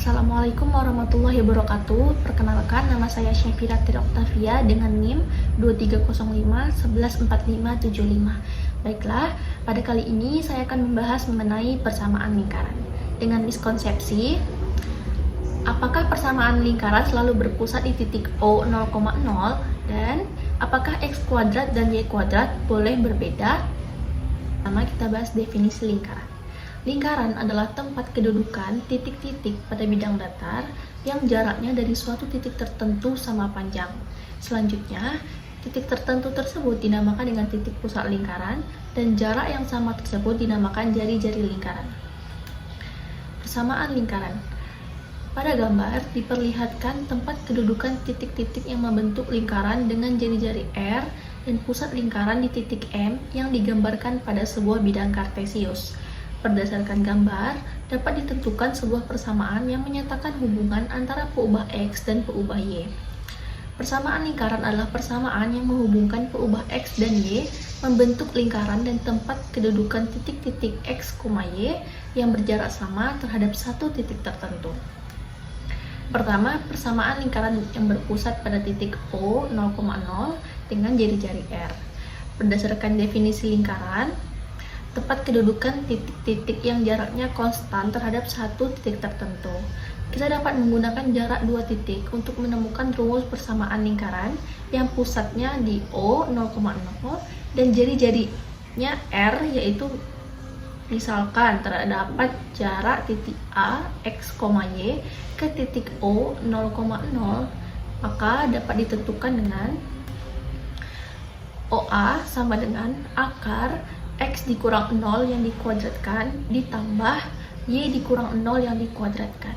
Assalamualaikum warahmatullahi wabarakatuh. Perkenalkan, nama saya Syafira Tira Oktavia dengan NIM 2305114575. Baiklah, pada kali ini saya akan membahas mengenai persamaan lingkaran. Dengan miskonsepsi, apakah persamaan lingkaran selalu berpusat di titik O 0,0 dan apakah X kuadrat dan Y kuadrat boleh berbeda? Pertama, kita bahas definisi lingkaran. Lingkaran adalah tempat kedudukan titik-titik pada bidang datar yang jaraknya dari suatu titik tertentu sama panjang. Selanjutnya, titik tertentu tersebut dinamakan dengan titik pusat lingkaran dan jarak yang sama tersebut dinamakan jari-jari lingkaran. Persamaan lingkaran. Pada gambar diperlihatkan tempat kedudukan titik-titik yang membentuk lingkaran dengan jari-jari R dan pusat lingkaran di titik M yang digambarkan pada sebuah bidang kartesius. Berdasarkan gambar, dapat ditentukan sebuah persamaan yang menyatakan hubungan antara peubah X dan peubah Y. Persamaan lingkaran adalah persamaan yang menghubungkan peubah X dan Y membentuk lingkaran dan tempat kedudukan titik-titik X, Y yang berjarak sama terhadap satu titik tertentu. Pertama, persamaan lingkaran yang berpusat pada titik O 0,0 dengan jari-jari R. Berdasarkan definisi lingkaran, tempat kedudukan titik-titik yang jaraknya konstan terhadap satu titik tertentu. Kita dapat menggunakan jarak dua titik untuk menemukan rumus persamaan lingkaran yang pusatnya di O 0,0 dan jari-jarinya R, yaitu misalkan terdapat jarak titik A, X, Y ke titik O 0,0, maka dapat ditentukan dengan OA sama dengan akar X dikurang 0 yang dikuadratkan ditambah Y dikurang 0 yang dikuadratkan.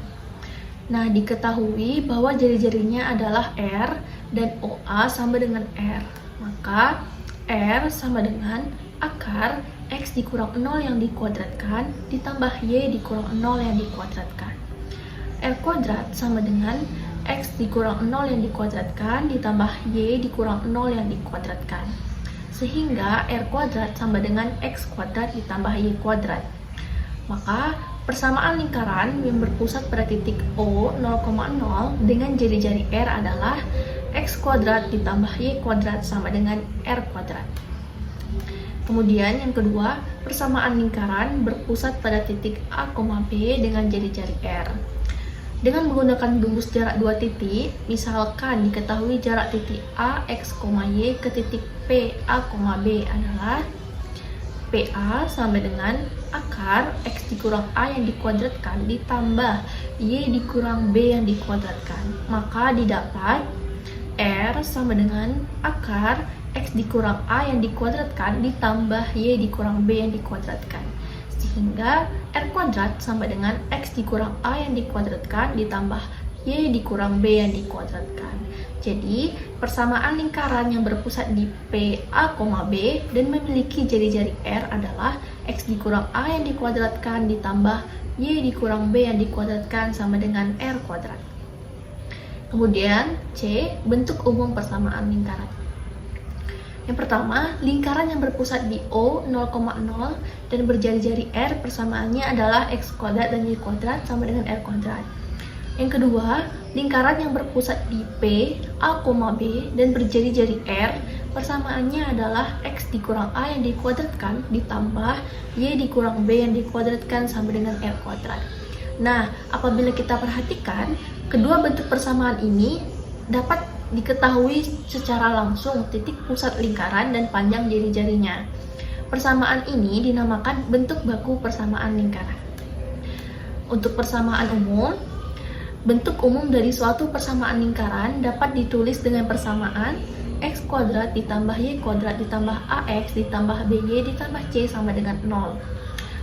Nah, diketahui bahwa jari-jarinya adalah R dan OA sama dengan R. Maka R sama dengan akar X dikurang 0 yang dikuadratkan ditambah Y dikurang 0 yang dikuadratkan. R kuadrat sama dengan X dikurang 0 yang dikuadratkan ditambah Y dikurang 0 yang dikuadratkan. Sehingga R kuadrat sama dengan X kuadrat ditambah Y kuadrat. Maka persamaan lingkaran yang berpusat pada titik O 0,0 dengan jari-jari R adalah X kuadrat ditambah Y kuadrat sama dengan R kuadrat. Kemudian yang kedua, persamaan lingkaran berpusat pada titik A, B dengan jari-jari R. Dengan menggunakan gembus jarak dua titik, misalkan diketahui jarak titik A, X, Y ke titik P, A, B adalah PA sama dengan akar X dikurang A yang dikuadratkan ditambah Y dikurang B yang dikuadratkan. Maka didapat R sama dengan akar X dikurang A yang dikuadratkan ditambah Y dikurang B yang dikuadratkan. Sehingga R kuadrat sama dengan X dikurang A yang dikuadratkan ditambah Y dikurang B yang dikuadratkan. Jadi, persamaan lingkaran yang berpusat di P, A, B dan memiliki jari-jari R adalah X dikurang A yang dikuadratkan ditambah Y dikurang B yang dikuadratkan sama dengan R kuadrat. Kemudian, C. Bentuk umum persamaan lingkaran. Yang pertama, lingkaran yang berpusat di O 0,0 dan berjari-jari R persamaannya adalah X kuadrat dan Y kuadrat sama dengan R kuadrat. Yang kedua, lingkaran yang berpusat di P, A, B dan berjari-jari R persamaannya adalah X dikurang A yang dikuadratkan ditambah Y dikurang B yang dikuadratkan sama dengan R kuadrat. Nah, apabila kita perhatikan, kedua bentuk persamaan ini dapat diketahui secara langsung titik pusat lingkaran dan panjang jari-jarinya. Persamaan ini dinamakan bentuk baku persamaan lingkaran. Untuk persamaan umum, bentuk umum dari suatu persamaan lingkaran dapat ditulis dengan persamaan X kuadrat ditambah Y kuadrat ditambah AX ditambah BY ditambah C sama dengan 0.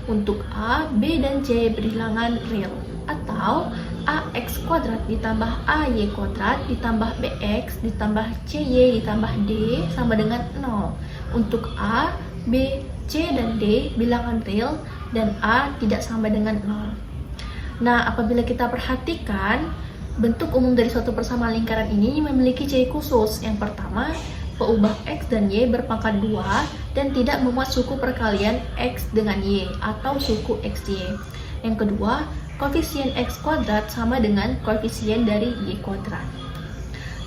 Untuk A, B, dan C berhilangan real, atau AX kuadrat ditambah AY kuadrat ditambah BX ditambah CY ditambah D sama dengan 0. Untuk A, B, C, dan D bilangan real dan A tidak sama dengan 0. Nah, apabila kita perhatikan, bentuk umum dari suatu persamaan lingkaran ini memiliki ciri khusus. Yang pertama, peubah X dan Y berpangkat 2 dan tidak memuat suku perkalian X dengan Y atau suku XY. Yang kedua, koefisien x kuadrat sama dengan koefisien dari y kuadrat.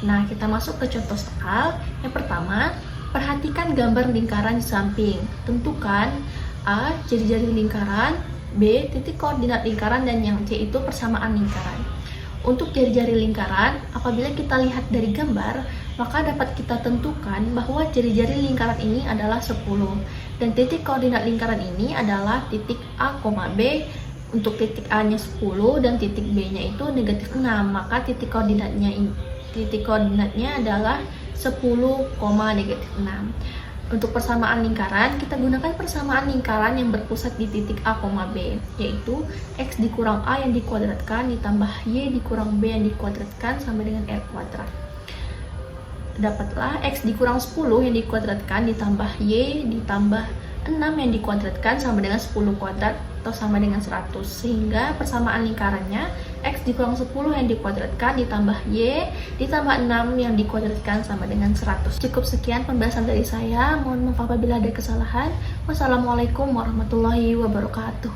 Nah, kita masuk ke contoh soal. Yang pertama, perhatikan gambar lingkaran di samping. Tentukan A. Jari-jari lingkaran, B. Titik koordinat lingkaran, dan yang C itu persamaan lingkaran. Untuk jari-jari lingkaran, apabila kita lihat dari gambar, maka dapat kita tentukan bahwa jari-jari lingkaran ini adalah 10. Dan titik koordinat lingkaran ini adalah titik A, B. Untuk titik A-nya 10 dan titik B-nya itu negatif 6. Maka titik koordinatnya adalah 10, negatif 6. Untuk persamaan lingkaran, kita gunakan persamaan lingkaran yang berpusat di titik A, B, yaitu X dikurang A yang dikuadratkan ditambah Y dikurang B yang dikuadratkan sama dengan R kuadrat. Dapatlah X dikurang 10 yang dikuadratkan ditambah Y ditambah 6 yang dikuadratkan sama dengan 10 kuadrat atau sama dengan 100. Sehingga persamaan lingkarannya X dikurang 10 yang dikuadratkan ditambah Y ditambah 6 yang dikuadratkan sama dengan 100. Cukup sekian pembahasan dari saya. Mohon maaf apabila ada kesalahan. Wassalamualaikum warahmatullahi wabarakatuh.